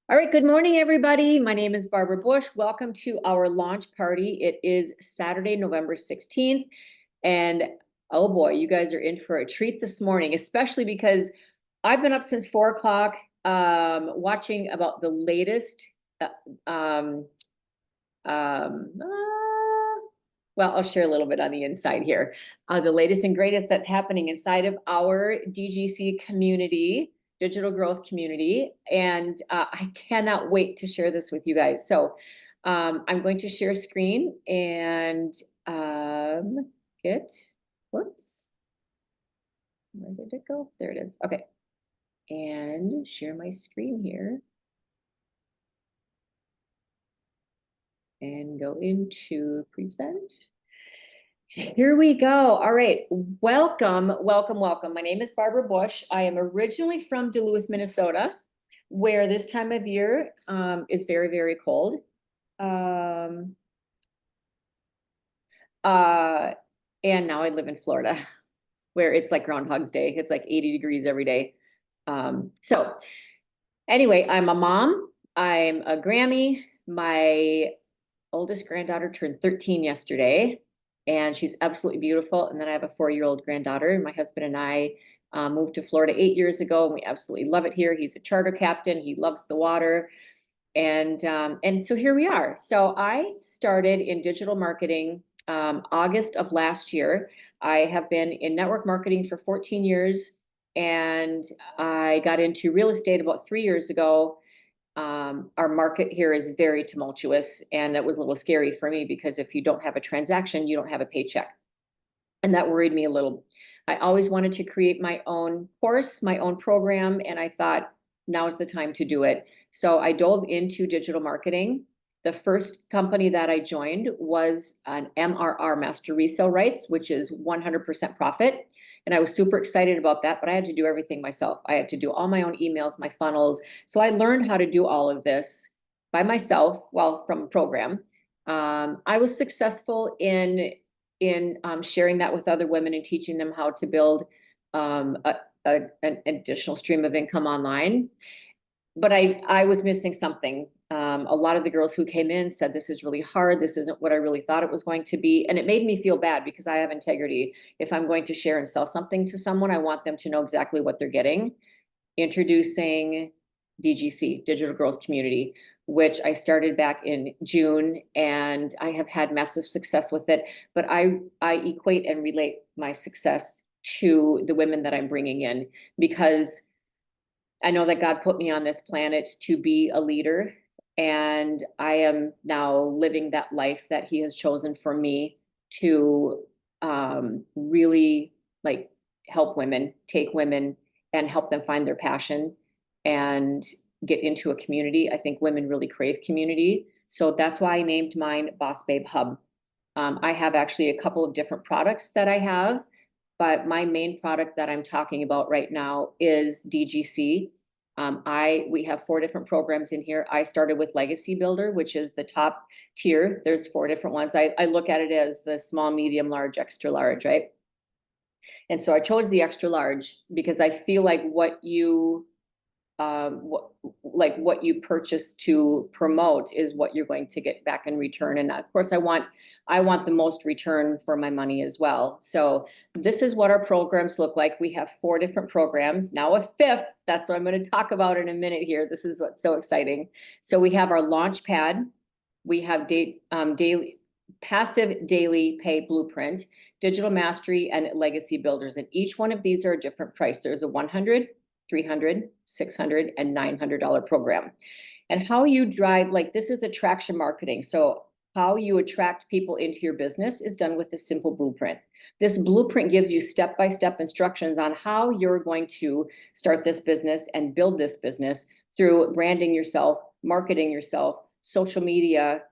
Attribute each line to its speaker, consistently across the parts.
Speaker 1: All right, good morning, everybody. My name is Barbara Bush. Welcome to our launch party. It is Saturday, November 16th. And oh boy, you guys are in for a treat this morning, especially because I've been up since 4 o'clock watching about the latest uh, um, um, uh, well, I'll share a little bit on the inside here. The latest and greatest that's happening inside of our DGC community, digital growth community. And I cannot wait to share this with you guys. So I'm going to share screen and whoops, where did it go? There it is. Okay. And share my screen here. And go into present. Here we go. All right. Welcome, welcome, welcome. My name is Barbara Bush. I am originally from Duluth, Minnesota, where this time of year is very, very cold. And now I live in Florida, where it's like Groundhog's Day. It's like 80 degrees every day. So anyway, I'm a mom. I'm a Grammy. My oldest granddaughter turned 13 yesterday, and she's absolutely beautiful. And then I have a 4-year-old granddaughter. My husband and I moved to Florida 8 years ago, and we absolutely love it here. He's a charter captain. He loves the water. And so here we are. So I started in digital marketing August of last year. I have been in network marketing for 14 years, and I got into real estate about 3 years ago. Our market here is very tumultuous, and it was a little scary for me because if you don't have a transaction, you don't have a paycheck. And that worried me a little. I always wanted to create my own course, my own program, and I thought now is the time to do it. So I dove into digital marketing. The first company that I joined was an MRR, Master Resale Rights, which is 100% profit. And I was super excited about that, but I had to do everything myself. I had to do all my own emails, my funnels. So I learned how to do all of this by myself, well, from a program. I was successful in sharing that with other women and teaching them how to build an additional stream of income online. But I was missing something. A lot of the girls who came in said, this is really hard. This isn't what I really thought it was going to be. And it made me feel bad because I have integrity. If I'm going to share and sell something to someone, I want them to know exactly what they're getting. Introducing DGC, Digital Growth Community, which I started back in June, and I have had massive success with it. But I equate and relate my success to the women that I'm bringing in, because I know that God put me on this planet to be a leader, and I am now living that life that He has chosen for me to really like help women, take women and help them find their passion and get into a community. I think women really crave community. So that's why I named mine Boss Babe Hub. I have actually a couple of different products that I have, but my main product that I'm talking about right now is DGC. We have 4 different programs in here. I started with Legacy Builder, which is the top tier. There's 4 different ones. I look at it as the small, medium, large, extra large, right? And so I chose the extra large because I feel like what you purchase to promote is what you're going to get back in return. And of course, I want the most return for my money as well. So this is what our programs look like. We have 4 different programs, now a 5th. That's what I'm going to talk about in a minute here. This is what's so exciting. So we have our launch pad. We have daily passive daily pay blueprint, digital mastery, and legacy builders. And each one of these are a different price. There's a $100, $300, $600, and $900 program. And how you drive, like, this is attraction marketing. So how you attract people into your business is done with a simple blueprint. This blueprint gives you step-by-step instructions on how you're going to start this business and build this business through branding yourself, marketing yourself, social media.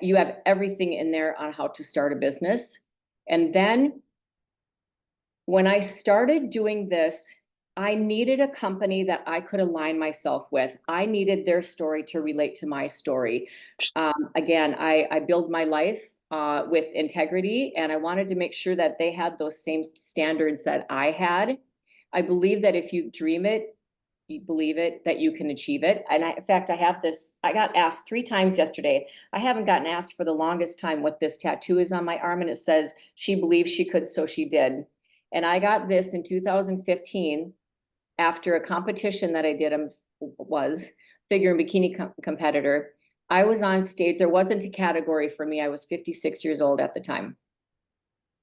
Speaker 1: You have everything in there on how to start a business. And then when I started doing this, I needed a company that I could align myself with. I needed their story to relate to my story. Again, I build my life with integrity, and I wanted to make sure that they had those same standards that I had. I believe that if you dream it, you believe it, that you can achieve it. And in fact, I got asked 3 times yesterday. I haven't gotten asked for the longest time what this tattoo is on my arm, and it says, she believed she could, so she did. And I got this in 2015 after a competition that I did, was figure and bikini competitor. I was on stage. There wasn't a category for me. I was 56 years old at the time.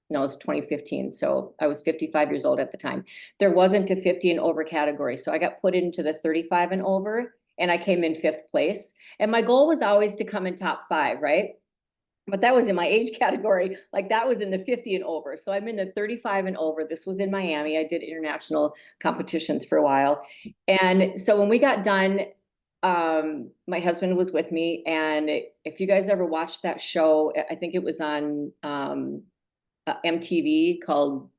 Speaker 1: No, it was 2015. So I was 55 years old at the time. There wasn't a 50 and over category. So I got put into the 35 and over, and I came in 5th place. And my goal was always to come in top 5, right? But that was in my age category. Like that was in the 50 and over. So I'm in the 35 and over. This was in Miami. I did international competitions for a while. And so when we got done, my husband was with me. And if you guys ever watched that show, I think it was on MTV called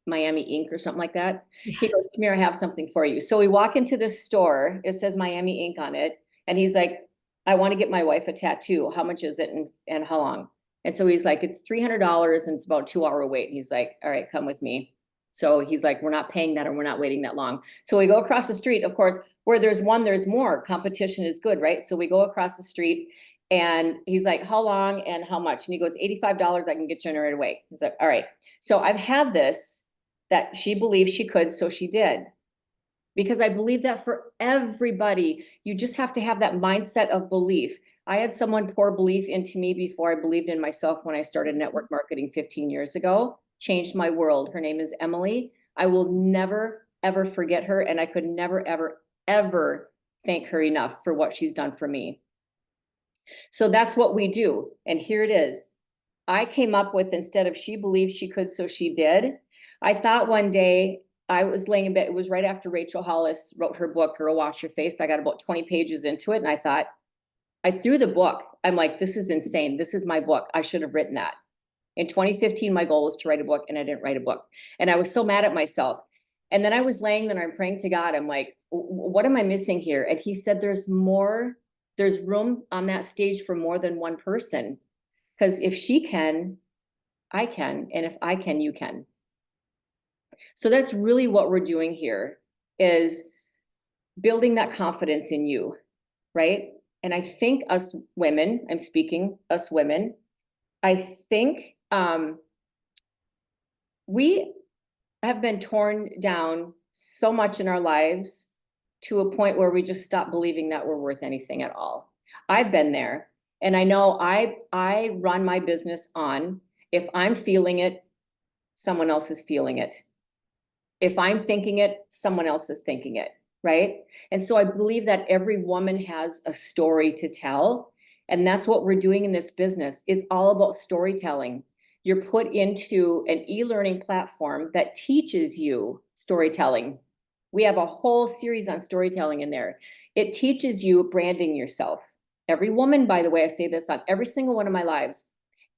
Speaker 1: Miami Ink or something like that. Yes. He goes, "Come here, I have something for you." So we walk into this store. It says Miami Ink on it. And he's like, "I want to get my wife a tattoo. How much is it and how long?" And so he's like, "It's $300 and it's about 2-hour wait." And he's like, "All right, come with me." So he's like, "We're not paying that and we're not waiting that long." So we go across the street. Of course, where there's one, there's more. Competition is good, right? So we go across the street and he's like, "How long and how much?" And he goes, $85, I can get you in right away. He's like, "All right." So I've had this, that she believed she could, so she did. Because I believe that for everybody, you just have to have that mindset of belief. I had someone pour belief into me before I believed in myself when I started network marketing 15 years ago. Changed my world. Her name is Emily. I will never, ever forget her. And I could never, ever, ever thank her enough for what she's done for me. So that's what we do. And here it is. I came up with, instead of she believed she could, so she did. I thought one day, I was laying in bed. It was right after Rachel Hollis wrote her book, Girl Wash Your Face. I got about 20 pages into it. And I thought, I threw the book. I'm like, this is insane. This is my book. I should have written that. In 2015, my goal was to write a book, and I didn't write a book. And I was so mad at myself. And then I was laying there and I'm praying to God. I'm like, what am I missing here? And he said, there's room on that stage for more than one person. Because if she can, I can. And if I can, you can. So that's really what we're doing here, is building that confidence in you, right? And I think us women, I'm speaking us women, I think we have been torn down so much in our lives to a point where we just stop believing that we're worth anything at all. I've been there, and I know I run my business on, if I'm feeling it, someone else is feeling it. If I'm thinking it, someone else is thinking it, right? And so I believe that every woman has a story to tell. And that's what we're doing in this business. It's all about storytelling. You're put into an e-learning platform that teaches you storytelling. We have a whole series on storytelling in there. It teaches you branding yourself. Every woman, by the way, I say this on every single one of my lives,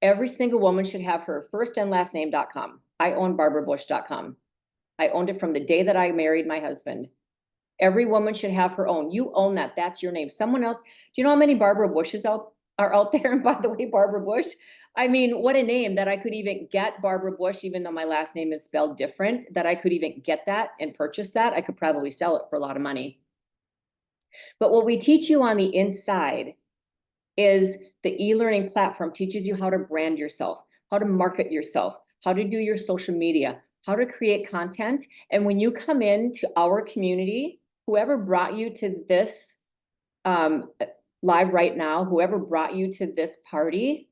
Speaker 1: every single woman should have her first and last name.com. I own barbarabush.com. I owned it from the day that I married my husband. Every woman should have her own. You own that. That's your name. Someone else. Do you know how many Barbara Bushes are out there? And by the way, Barbara Bush, I mean, what a name, that I could even get Barbara Bush, even though my last name is spelled different, that I could even get that and purchase that. I could probably sell it for a lot of money. But what we teach you on the inside is the e-learning platform teaches you how to brand yourself, how to market yourself, how to do your social media, how to create content. And when you come into our community, whoever brought you to this live right now, whoever brought you to this party,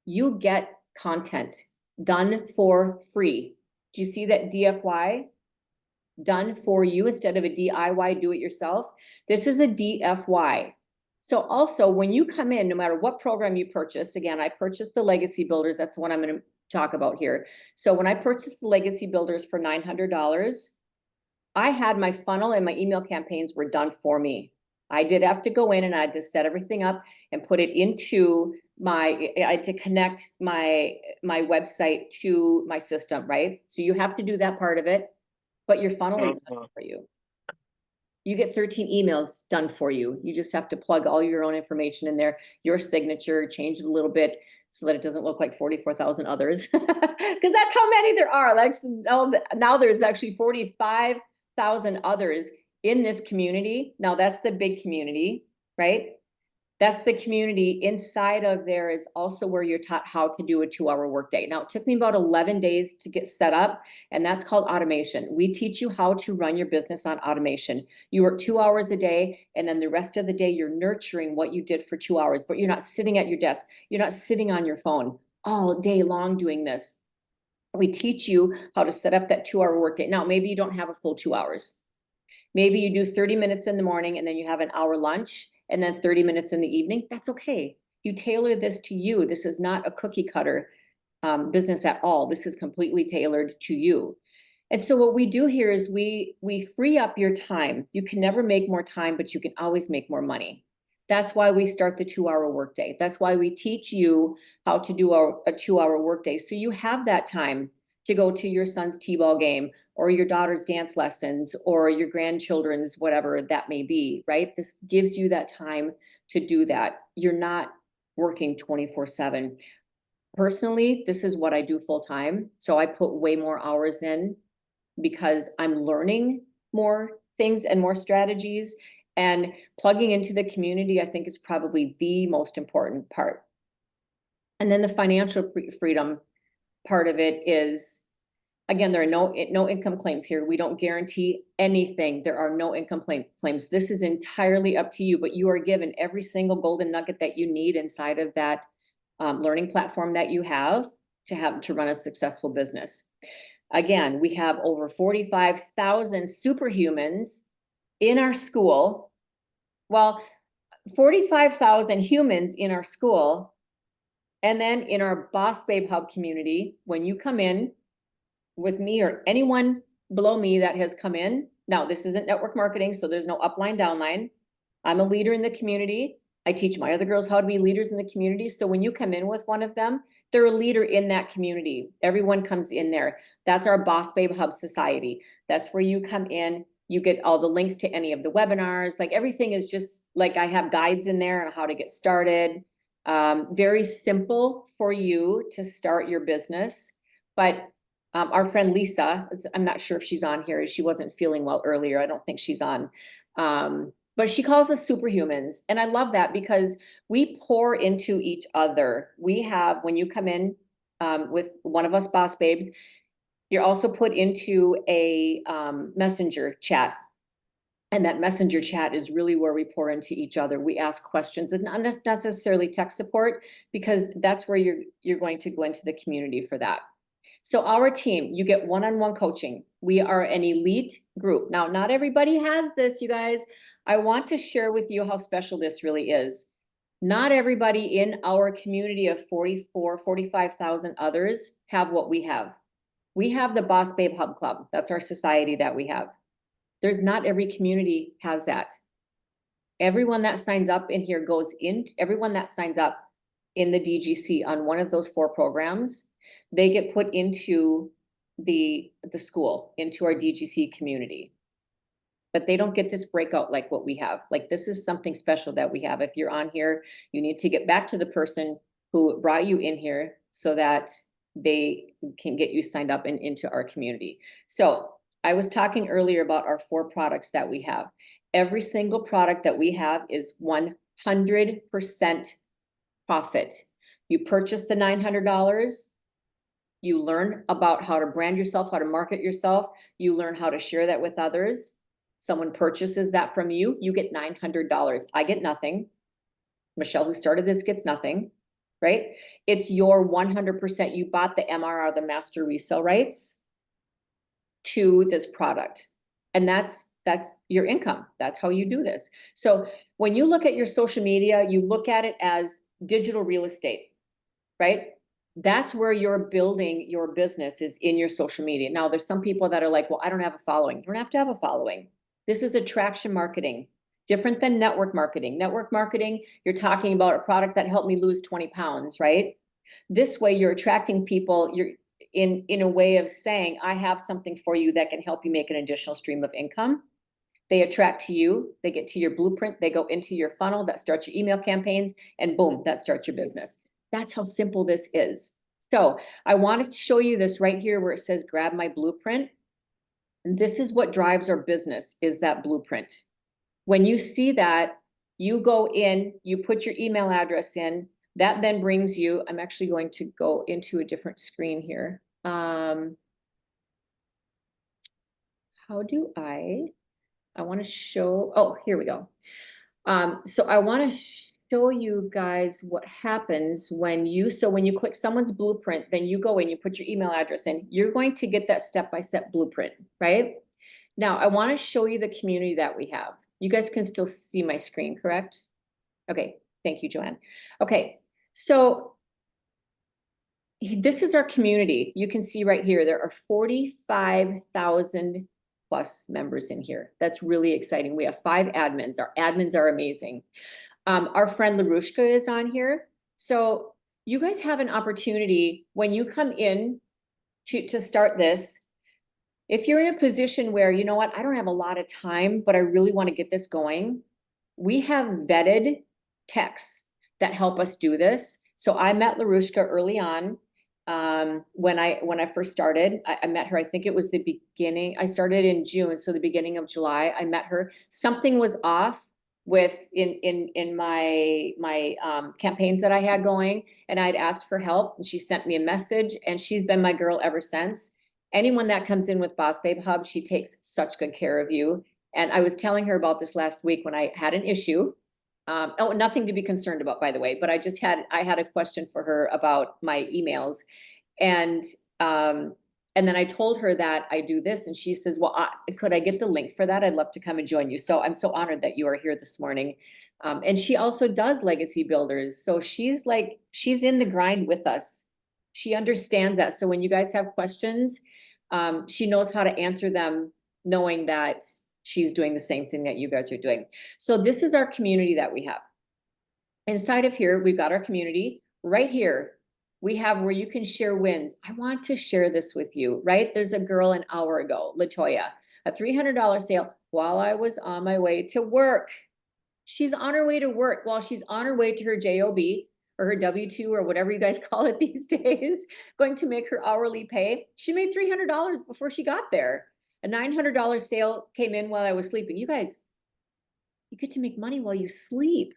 Speaker 1: you get content done for free. Do you see that DFY? Done for you instead of a DIY, do it yourself. This is a DFY. So also when you come in, no matter what program you purchase, again, I purchased the Legacy Builders. That's the one I'm going to talk about here. So when I purchased the Legacy Builders for $900, I had my funnel and my email campaigns were done for me. I did have to go in and I had to set everything up and put it into I had to connect my website to my system, right? So you have to do that part of it, but your funnel is done for you. You get 13 emails done for you. You just have to plug all your own information in there, your signature, change it a little bit so that it doesn't look like 44,000 others. Because that's how many there are. Like now there's actually 45,000 others in this community. Now that's the big community, right? That's the community. Inside of there is also where you're taught how to do a 2-hour workday. Now, it took me about 11 days to get set up, and that's called automation. We teach you how to run your business on automation. You work 2 hours a day, and then the rest of the day, you're nurturing what you did for 2 hours, but you're not sitting at your desk. You're not sitting on your phone all day long doing this. We teach you how to set up that 2-hour workday. Now, maybe you don't have a full 2 hours. Maybe you do 30 minutes in the morning and then you have an hour lunch and then 30 minutes in the evening. That's okay. You tailor this to you. This is not a cookie cutter business at all. This is completely tailored to you. And so what we do here is we free up your time. You can never make more time, but you can always make more money. That's why we start the 2-hour workday. That's why we teach you how to do a 2-hour workday. So you have that time to go to your son's t-ball game or your daughter's dance lessons or your grandchildren's, whatever that may be, right? This gives you that time to do that. You're not working 24/7. Personally, this is what I do full time. So I put way more hours in because I'm learning more things and more strategies, and plugging into the community, I think, is probably the most important part. And then the financial freedom part of it is, again, there are no income claims here. We don't guarantee anything. There are no income claims. This is entirely up to you, but you are given every single golden nugget that you need inside of that learning platform that you have to run a successful business. Again, we have over 45,000 superhumans in our school. Well, 45,000 humans in our school. And then in our Boss Babe Hub community, when you come in with me or anyone below me that has come in, now this isn't network marketing, so there's no upline, downline. I'm a leader in the community. I teach my other girls how to be leaders in the community. So when you come in with one of them, they're a leader in that community. Everyone comes in there. That's our Boss Babe Hub Society. That's where you come in. You get all the links to any of the webinars. Like everything is just like, I have guides in there on how to get started. Very simple for you to start your business. But our friend Lisa, I'm not sure if she's on here. She wasn't feeling well earlier. I don't think she's on. But she calls us superhumans. And I love that because we pour into each other. We have, when you come in with one of us Boss Babes, you're also put into a messenger chat. And that messenger chat is really where we pour into each other. We ask questions, and not necessarily tech support, because that's where you're going to go into the community for that. So our team, you get one-on-one coaching. We are an elite group. Now, not everybody has this, you guys. I want to share with you how special this really is. Not everybody in our community of 45,000 others have what we have. We have the Boss Babe Hub Club. That's our society that we have. There's not every community has that. Everyone that signs up in here everyone that signs up in the DGC on one of those 4 programs, they get put into the school, into our DGC community. But they don't get this breakout like what we have. Like, this is something special that we have. If you're on here, you need to get back to the person who brought you in here so that they can get you signed up and into our community. So I was talking earlier about our 4 products that we have. Every single product that we have is 100% profit. You purchase the $900, you learn about how to brand yourself, how to market yourself, you learn how to share that with others. Someone purchases that from you, you get $900. I get nothing. Michelle, who started this, gets nothing, right? It's your 100%. You bought the MRR, the master resale rights, to this product. And that's your income. That's how you do this. So when you look at your social media, you look at it as digital real estate, right? That's where you're building your business, is in your social media. Now, there's some people that are like, well, I don't have a following. You don't have to have a following. This is attraction marketing, different than network marketing. Network marketing, you're talking about a product that helped me lose 20 pounds, right? This way you're attracting people. You're in a way of saying, I have something for you that can help you make an additional stream of income. They attract to you, they get to your blueprint, they go into your funnel, that starts your email campaigns, and boom, that starts your business. That's how simple this is. So I wanted to show you this right here where it says grab my blueprint. And this is what drives our business, is that blueprint. When you see that, you go in, you put your email address in, that then brings you, I'm actually going to go into a different screen here. How do I want to show, oh, here we go. So I want to show you guys what happens when you, so when you click someone's blueprint, then you go in, you put your email address in, you're going to get that step-by-step blueprint, right? Now, I want to show you the community that we have. You guys can still see my screen, correct? Okay, thank you, Joanne. Okay, so this is our community. You can see right here, there are 45,000 plus members in here. That's really exciting. We have 5 admins. Our admins are amazing. Our friend LaRushka is on here. So you guys have an opportunity when you come in to start this. If you're in a position where, you know what, I don't have a lot of time, but I really want to get this going, we have vetted techs that help us do this. So I met LaRushka early on. When I first started, I met her, I think it was the beginning, I started in June, so the beginning of July, I met her. Something was off with in my campaigns that I had going, and I'd asked for help, and she sent me a message, and she's been my girl ever since. Anyone that comes in with Boss Babe Hub, she takes such good care of you. And I was telling her about this last week when I had an issue. Oh, nothing to be concerned about, by the way, but I had a question for her about my emails. And then I told her that I do this, and she says, well, could I get the link for that? I'd love to come and join you. So I'm so honored that you are here this morning. And she also does legacy builders. So she's in the grind with us. She understands that. So when you guys have questions, she knows how to answer them, knowing that she's doing the same thing that you guys are doing. So this is our community that we have. Inside of here, we've got our community. Right here, we have where you can share wins. I want to share this with you, right? There's a girl an hour ago, Latoya, a $300 sale while I was on my way to work. She's on her way to work while she's on her way to her JOB or her W-2 or whatever you guys call it these days, going to make her hourly pay. She made $300 before she got there. A $900 sale came in while I was sleeping. You guys, you get to make money while you sleep.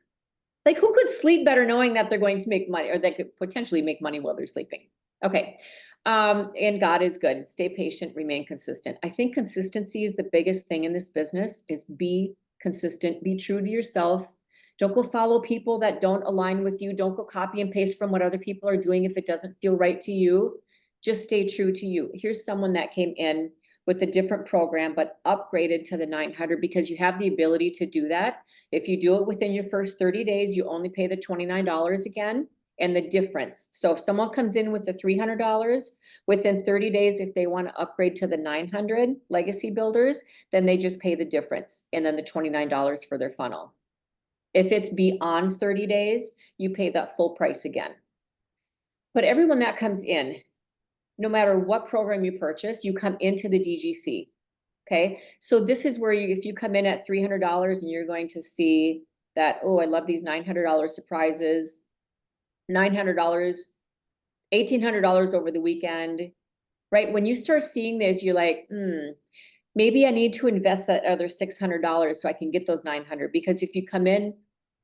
Speaker 1: Like, who could sleep better knowing that they're going to make money, or they could potentially make money while they're sleeping? Okay. And God is good. Stay patient, remain consistent. I think consistency is the biggest thing in this business, is be consistent, be true to yourself. Don't go follow people that don't align with you. Don't go copy and paste from what other people are doing if it doesn't feel right to you. Just stay true to you. Here's someone that came in with a different program, but upgraded to the 900 because you have the ability to do that. If you do it within your first 30 days, you only pay the $29 again and the difference. So if someone comes in with the $300 within 30 days, if they want to upgrade to the 900 legacy builders, then they just pay the difference and then the $29 for their funnel. If it's beyond 30 days, you pay that full price again. But everyone that comes in, no matter what program you purchase, you come into the DGC. Okay, so this is where if you come in at $300 and you're going to see that, oh, I love these $900 surprises, $900, $1,800 over the weekend, right? When you start seeing this, you're like, maybe I need to invest that other $600 so I can get those 900. Because if you come in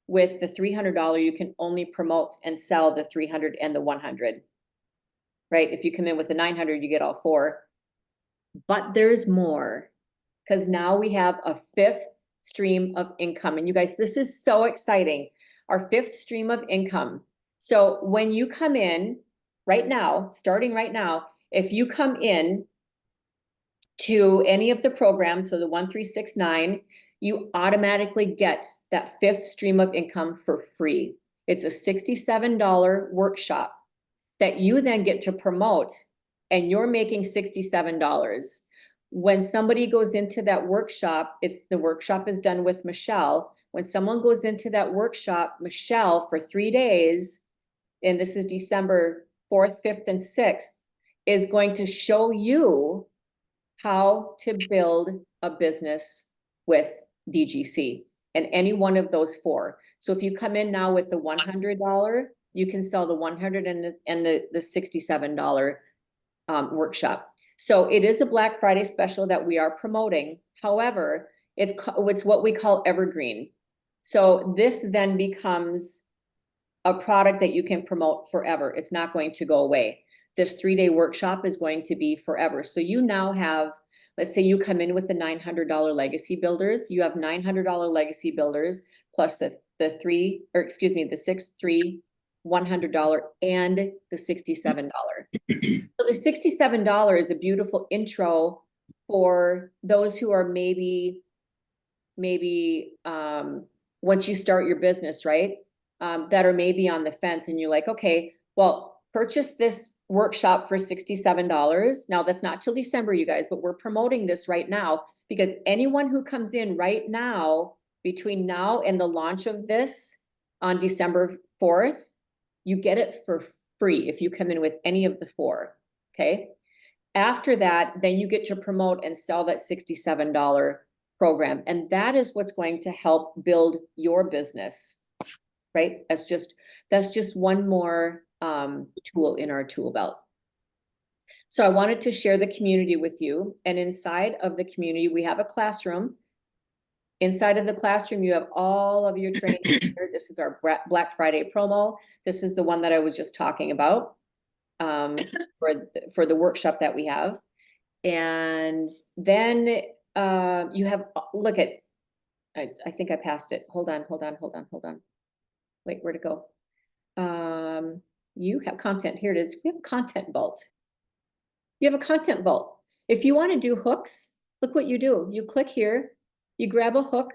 Speaker 1: with the $300, you can only promote and sell the 300 and the 100. Right? If you come in with the 900, you get all 4. But there's more, because now we have a 5th stream of income. And you guys, this is so exciting. Our 5th stream of income. So when you come in right now, starting right now, if you come in to any of the programs, so the 1369, you automatically get that 5th stream of income for free. It's a $67 workshop that you then get to promote, and you're making $67. When somebody goes into that workshop, the workshop is done with Michelle. When someone goes into that workshop, Michelle, for 3 days, and this is December 4th, 5th, and 6th, is going to show you how to build a business with DGC and any one of those 4. So if you come in now with the $100, you can sell the 100 and the $67 workshop. So it is a Black Friday special that we are promoting. However, it's what we call evergreen. So this then becomes a product that you can promote forever. It's not going to go away. This 3-day workshop is going to be forever. So you now have, let's say you come in with the $900 legacy builders, you have $900 legacy builders plus the six, three, $100 and the $67. So the $67 is a beautiful intro for those who are maybe once you start your business, right? That are maybe on the fence and you're like, okay, well, purchase this workshop for $67. Now that's not till December, you guys, but we're promoting this right now because anyone who comes in right now, between now and the launch of this on December 4th, you get it for free if you come in with any of the 4, okay? After that, then you get to promote and sell that $67 program. And that is what's going to help build your business, right? That's just one more tool in our tool belt. So I wanted to share the community with you. And inside of the community, we have a classroom. Inside of the classroom, you have all of your training here. This is our Black Friday promo. This is the one that I was just talking about for the workshop that we have. And then you have, look at, I think I passed it. Hold on. Wait, where'd it go? You have content. Here it is. We have a content vault. You have a content vault. If you want to do hooks, look what you do. You click here, you grab a hook,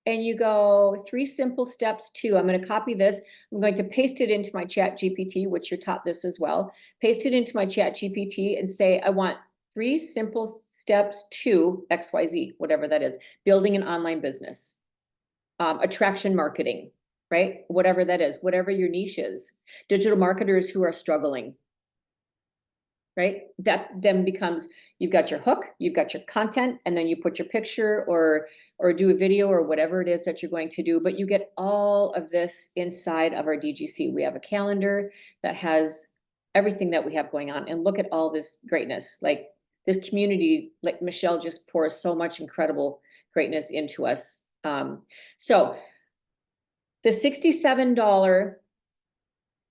Speaker 1: and you go 3 simple steps to, I'm going to copy this. I'm going to paste it into my chat GPT, which you're taught this as well. Paste it into my chat GPT and say, I want 3 simple steps to XYZ, whatever that is. Building an online business, attraction marketing, right? Whatever that is, whatever your niche is. Digital marketers who are struggling, right? That then becomes, you've got your hook, you've got your content, and then you put your picture or do a video or whatever it is that you're going to do. But you get all of this inside of our DGC. We have a calendar that has everything that we have going on. And look at all this greatness. Like this community, like Michelle just pours so much incredible greatness into us. So the $67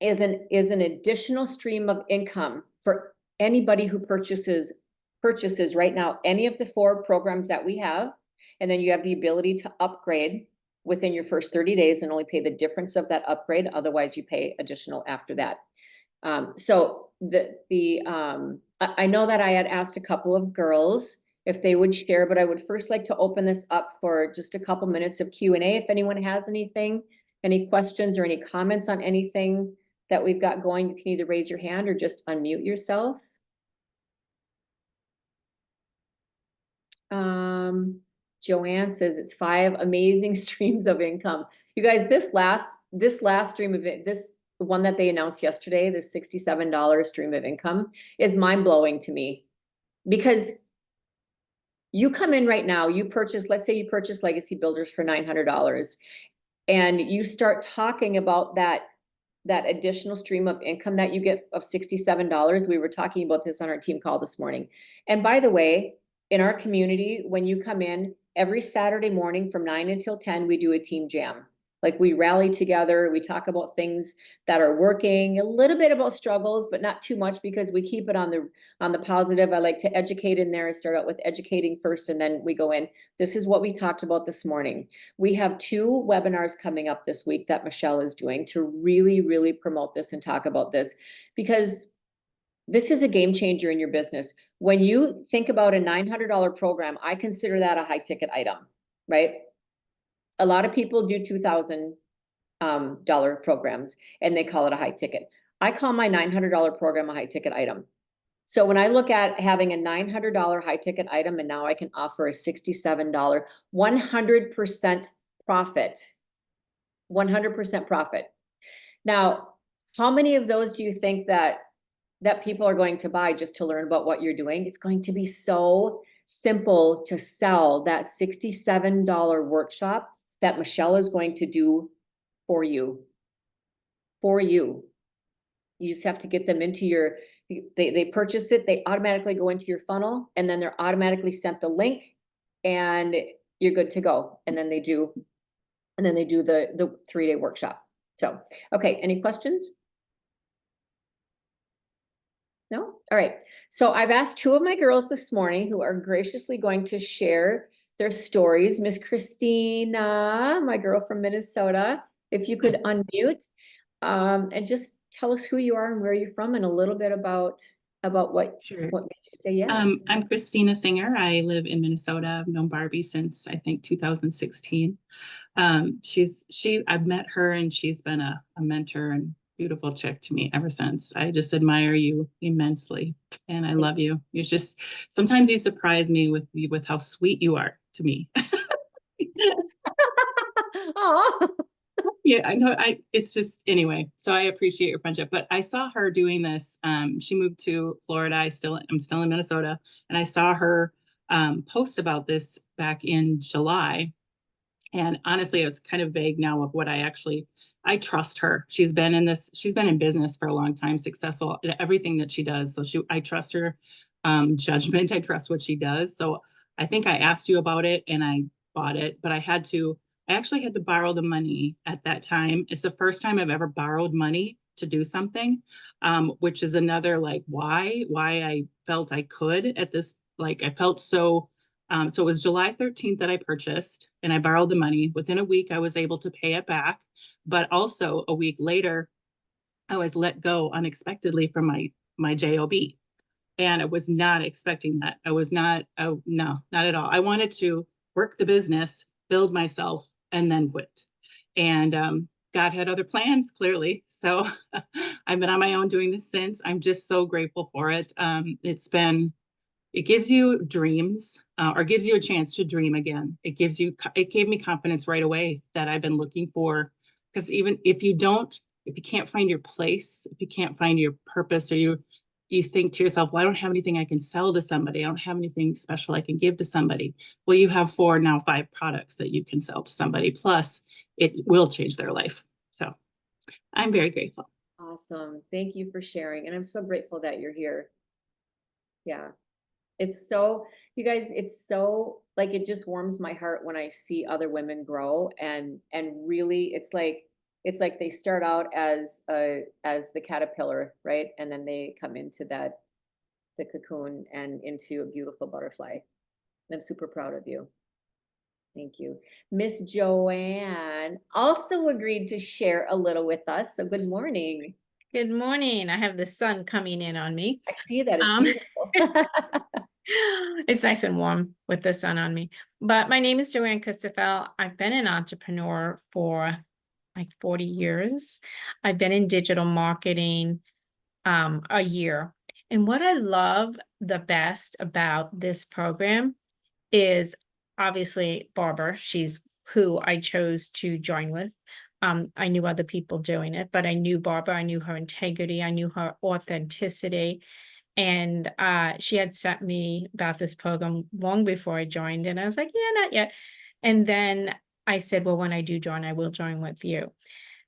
Speaker 1: is an additional stream of income for anybody who purchases right now any of the 4 programs that we have. And then you have the ability to upgrade within your first 30 days and only pay the difference of that upgrade. Otherwise you pay additional after that. So I know that I had asked a couple of girls if they would share, but I would first like to open this up for just a couple minutes of Q&A. If anyone has anything, any questions or any comments on anything that we've got going, you can either raise your hand or just unmute yourself. Joanne says it's 5 amazing streams of income. You guys, this last stream of it, the one that they announced yesterday, this $67 stream of income is mind-blowing to me, because you come in right now, you purchase, let's say you purchase Legacy Builders for $900 and you start talking about that additional stream of income that you get of $67. We were talking about this on our team call this morning. And by the way, in our community, when you come in every Saturday morning from 9 until 10, we do a team jam. Like we rally together, we talk about things that are working, a little bit about struggles, but not too much because we keep it on the positive. I like to educate in there and start out with educating first, and then we go in. This is what we talked about this morning. We have 2 webinars coming up this week that Michelle is doing to really, really promote this and talk about this, because this is a game changer in your business. When you think about a $900 program, I consider that a high ticket item, right? A lot of people do $2,000 programs and they call it a high ticket. I call my $900 program a high ticket item. So when I look at having a $900 high ticket item and now I can offer a $67, 100% profit, 100% profit. Now, how many of those do you think that people are going to buy just to learn about what you're doing? It's going to be so simple to sell that $67 workshop that Michelle is going to do for you. You just have to get them into your They purchase it, they automatically go into your funnel, and then they're automatically sent the link, and you're good to go. And then they do the 3-day workshop. So, okay, any questions? No? All right. So I've asked 2 of my girls this morning who are graciously going to share their stories. Miss Christina, my girl from Minnesota, if you could unmute, and just tell us who you are and where you're from, and a little bit about what
Speaker 2: Sure.
Speaker 1: made you say yes.
Speaker 2: I'm Christina Singer. I live in Minnesota. I've known Barbie since I think 2016. I've met her and she's been a mentor and beautiful chick to me ever since. I just admire you immensely and I love you. You're just, sometimes you surprise me with how sweet you are to me.
Speaker 1: Oh,
Speaker 2: Yeah, I know. It's just anyway. So I appreciate your friendship. But I saw her doing this. She moved to Florida. I'm still in Minnesota, and I saw her post about this back in July. And honestly, it's kind of vague now of what I trust her. She's been in business for a long time, successful in everything that she does. So I trust her judgment. I trust what she does. So I think I asked you about it and I bought it, but I actually had to borrow the money at that time. It's the first time I've ever borrowed money to do something, which is another like why I felt I could at this, like I felt so so it was July 13th that I purchased and I borrowed the money. Within a week, I was able to pay it back. But also a week later, I was let go unexpectedly from my job. And I was not expecting that. I was not, oh, no, not at all. I wanted to work the business, build myself, and then quit. And God had other plans, clearly. So I've been on my own doing this since. I'm just so grateful for it. It gives you dreams or gives you a chance to dream again. It gave me confidence right away that I've been looking for. Because even if you can't find your place, if you can't find your purpose, or you think to yourself, well, I don't have anything I can sell to somebody. I don't have anything special I can give to somebody. Well, you have 5 products that you can sell to somebody. Plus, it will change their life. So I'm very grateful.
Speaker 1: awesome. Thank you for sharing. And I'm so grateful that you're here. Yeah. It's so, you guys, it's so like, it just warms my heart when I see other women grow, and really it's like they start out as the caterpillar, right? And then they come into the cocoon and into a beautiful butterfly. I'm super proud of you. Thank you. Miss Joanne also agreed to share a little with us. So good morning.
Speaker 3: Good morning. I have the sun coming in on me.
Speaker 1: I see that. It's
Speaker 3: Um,
Speaker 1: beautiful.
Speaker 3: It's nice and warm with the sun on me. But my name is Joanne Christoffel. I've been an entrepreneur for like 40 years. I've been in digital marketing a year. And what I love the best about this program is obviously Barbara. She's who I chose to join with. I knew other people doing it, but I knew Barbara. I knew her integrity. I knew her authenticity. And she had sent me about this program long before I joined. And I was like, yeah, not yet. And then I said, well, when I do join, I will join with you.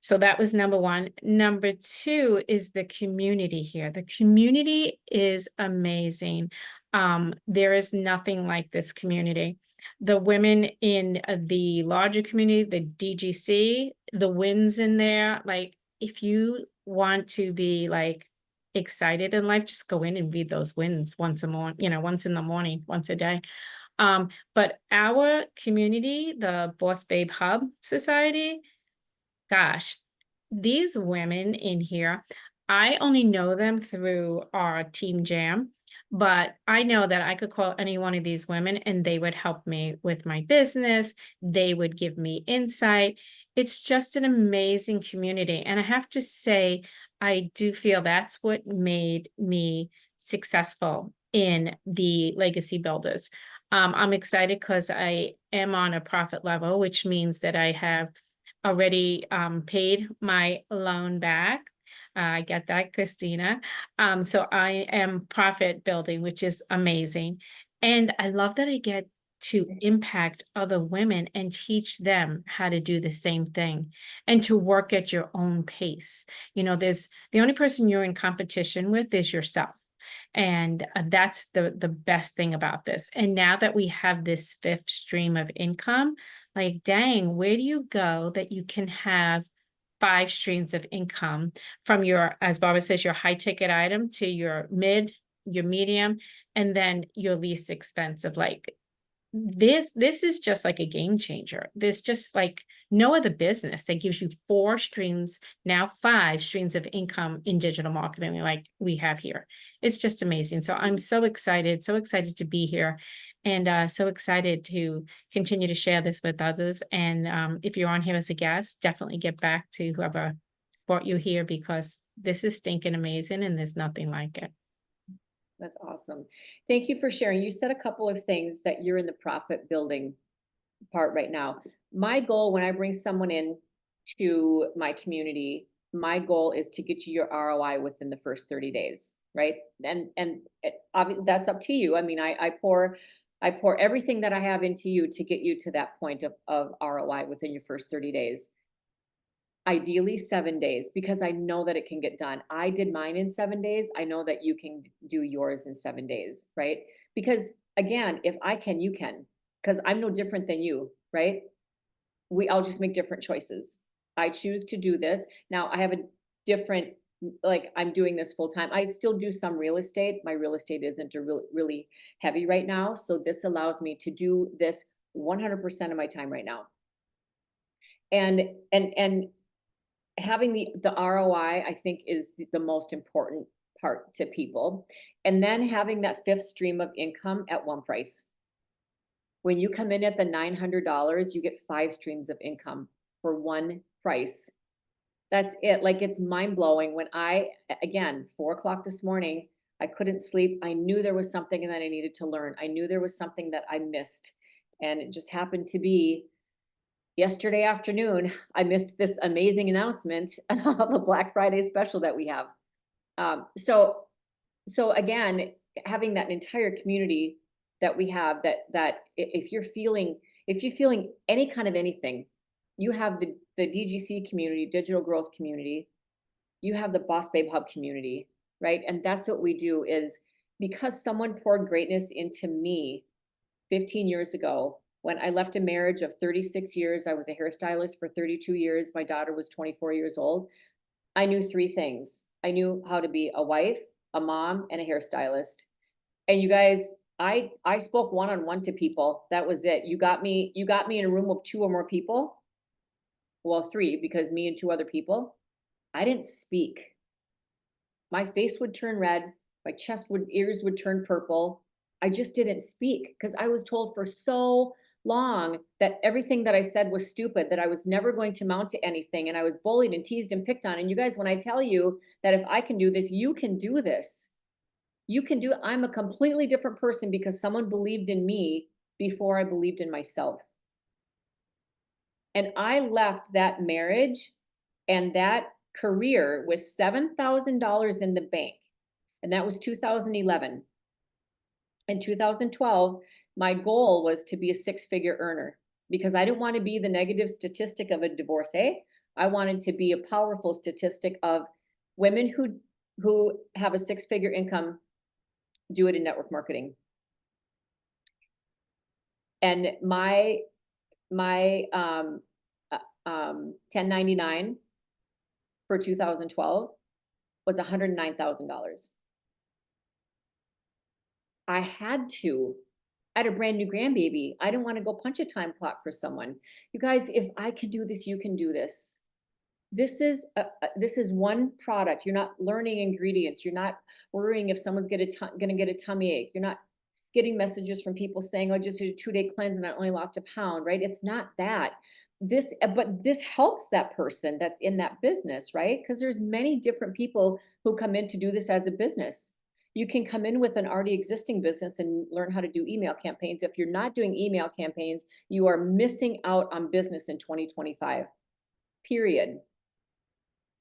Speaker 3: So that was number one. Number two is the community here. The community is amazing. There is nothing like this community. The women in the larger community, the DGC, the wins in there, like if you want to be like excited in life, just go in and read those wins once a morning, once in the morning, once a day. But our community, the Boss Babe Hub Society, gosh, these women in here, I only know them through our team jam, but I know that I could call any one of these women and they would help me with my business. They would give me insight. It's just an amazing community. And I have to say, I do feel that's what made me successful in the Legacy Builders. I'm excited because I am on a profit level, which means that I have already paid my loan back. I get that, Christina. So I am profit building, which is amazing. And I love that I get to impact other women and teach them how to do the same thing and to work at your own pace. You know, there's the only person you're in competition with is yourself. And that's the best thing about this. And now that we have this fifth stream of income, like, dang, where do you go that you can have 5 streams of income from your, as Barbara says, your high ticket item to your mid, your medium, and then your least expensive? Like, this is just like a game changer. There's just like no other business that gives you 4 streams, now 5 streams of income in digital marketing like we have here. It's just amazing. So I'm so excited to be here, and so excited to continue to share this with others. And if you're on here as a guest, definitely get back to whoever brought you here, because this is stinking amazing and there's nothing like it.
Speaker 1: That's awesome. Thank you for sharing. You said a couple of things that you're in the profit building part right now. My goal when I bring someone in to my community, my goal is to get you your ROI within the first 30 days, right? And obviously that's up to you. I mean, I pour everything that I have into you to get you to that point of ROI within your first 30 days. Ideally 7 days, because I know that it can get done. I did mine in 7 days. I know that you can do yours in 7 days, right? Because again, if I can, you can, because I'm no different than you, right? We all just make different choices. I choose to do this. Now I have a different, like, I'm doing this full time. I still do some real estate. My real estate isn't really heavy right now. So this allows me to do this 100% of my time right now. And having the ROI, I think, is the most important part to people. And then having that fifth stream of income at one price. When you come in at the $900, you get 5 streams of income for one price. That's it. Like, it's mind blowing. When again, 4 o'clock this morning, I couldn't sleep. I knew there was something that I needed to learn. I knew there was something that I missed. And it just happened to be yesterday afternoon, I missed this amazing announcement of a Black Friday special that we have. So again, having that entire community that we have, that if you're feeling any kind of anything, you have the DGC community, digital growth community, you have the Boss Babe Hub community, right? And that's what we do, is because someone poured greatness into me 15 years ago. When I left a marriage of 36 years, I was a hairstylist for 32 years. My daughter was 24 years old. I knew 3 things. I knew how to be a wife, a mom, and a hairstylist. And you guys, I spoke one-on-one to people. That was it. You got me in a room of 2 or more people. Well, 3, because me and 2 other people. I didn't speak. My face would turn red. My ears would turn purple. I just didn't speak because I was told for so long that everything that I said was stupid, that I was never going to amount to anything. And I was bullied and teased and picked on. And you guys, when I tell you that if I can do this, you can do this. You can do it. I'm a completely different person because someone believed in me before I believed in myself. And I left that marriage and that career with $7,000 in the bank. And that was 2011. In 2012, my goal was to be a 6-figure earner because I didn't want to be the negative statistic of a divorcee. I wanted to be a powerful statistic of women who have a 6-figure income, do it in network marketing. And my 1099 for 2012 was $109,000. I had a brand new grandbaby. I didn't want to go punch a time clock for someone. You guys, if I can do this, you can do this. This is one product. You're not learning ingredients. You're not worrying if someone's going to get a tummy ache. You're not getting messages from people saying, "Oh, I just did a 2-day cleanse and I only lost a pound," right? It's not that. But this helps that person that's in that business, right? Because there's many different people who come in to do this as a business. You can come in with an already existing business and learn how to do email campaigns. If you're not doing email campaigns, you are missing out on business in 2025, period.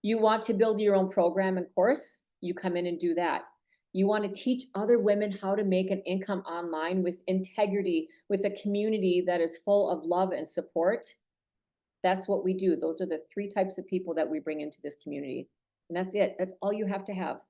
Speaker 1: You want to build your own program and course, you come in and do that. You want to teach other women how to make an income online with integrity, with a community that is full of love and support. That's what we do. Those are the 3 types of people that we bring into this community. And that's it. That's all you have to have.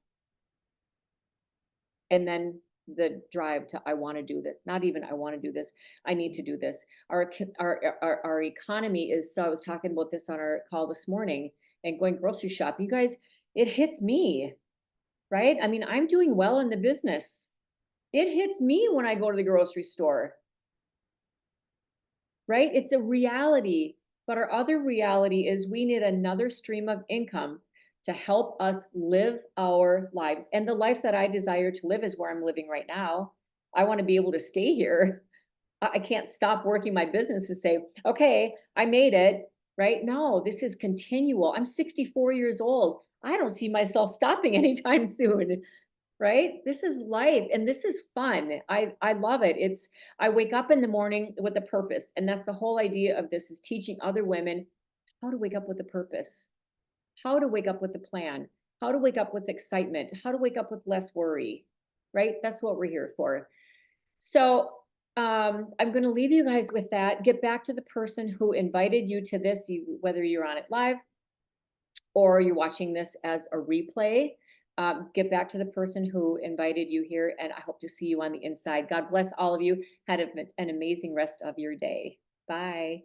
Speaker 1: And then the drive to, I want to do this. Not even I want to do this. I need to do this. Our economy is, so I was talking about this on our call this morning and going grocery shopping. You guys, it hits me, right? I mean, I'm doing well in the business. It hits me when I go to the grocery store, right? It's a reality. But our other reality is we need another stream of income to help us live our lives. And the life that I desire to live is where I'm living right now. I want to be able to stay here. I can't stop working my business to say, okay, I made it, right? No, this is continual. I'm 64 years old. I don't see myself stopping anytime soon, right? This is life and this is fun. I love it. I wake up in the morning with a purpose. And that's the whole idea of this, is teaching other women how to wake up with a purpose, how to wake up with a plan, how to wake up with excitement, how to wake up with less worry, right? That's what we're here for. So I'm going to leave you guys with that. Get back to the person who invited you to this, whether you're on it live or you're watching this as a replay. Get back to the person who invited you here, and I hope to see you on the inside. God bless all of you. Have an amazing rest of your day. Bye.